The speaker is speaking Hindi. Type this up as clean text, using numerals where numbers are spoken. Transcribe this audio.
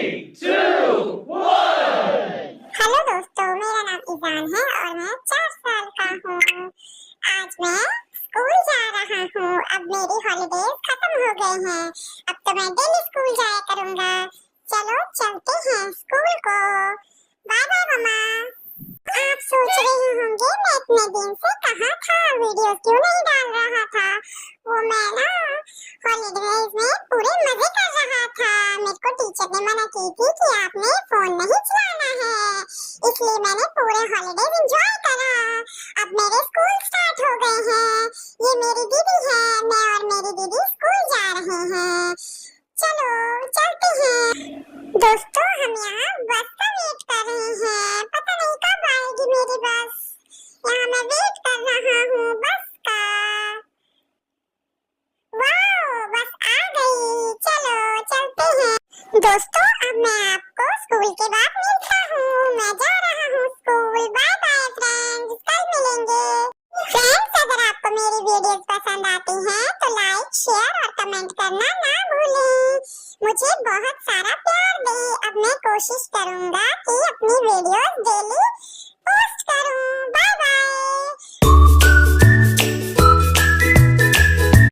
हेलो दोस्तों, मेरा नाम ईजान है और मैं 4 साल का हूँ। आज मैं स्कूल जा रहा हूँ। अब मेरी हॉलीडेज खत्म हो गए हैं। अब तो मैं डेली स्कूल जाया करूँगा। चलो चलते हैं स्कूल को। बाय बाय मम्मा। आप सोच रहे होंगे मैं इतने दिन से कहाँ था, वीडियो क्यों नहीं डाल रहा था। वो मैं ना हॉलीडेज में पूरे मजे कर रहा था। मेरे को टीचर ने मना की थी कि आपने फोन नहीं चलाना है, इसलिए मैंने पूरे हॉलीडेज एंजॉय करा। अब मेरे स्कूल स्टार्ट हो गए हैं। ये मेरी दीदी है, मैं और मेरी दीदी स्कूल जा रहे हैं। चलो चलते हैं। दोस्तों, हम यहाँ बस का वेट कर रहे हैं। पता नहीं कब आएगी मेरी बस। यहाँ मैं वेट कर रहा हूँ बस का। वाओ, बस आ गई। चलो चलते हैं। दोस्तों, अब मैं आपको स्कूल के बाद मिलता हूँ। मैं जा रहा हूँ स्कूल। बाय बाय फ्रेंड्स, कल मिलेंगे। फ्रेंड्स, अगर आपको मेरी वीडियोस पसंद आती हैं तो लाइक, शेयर और कमेंट करना ना भूलें। मुझे बहुत सारा प्यार दें। अब मैं कोशिश करूंगा कि अपनी वीडियोस डेली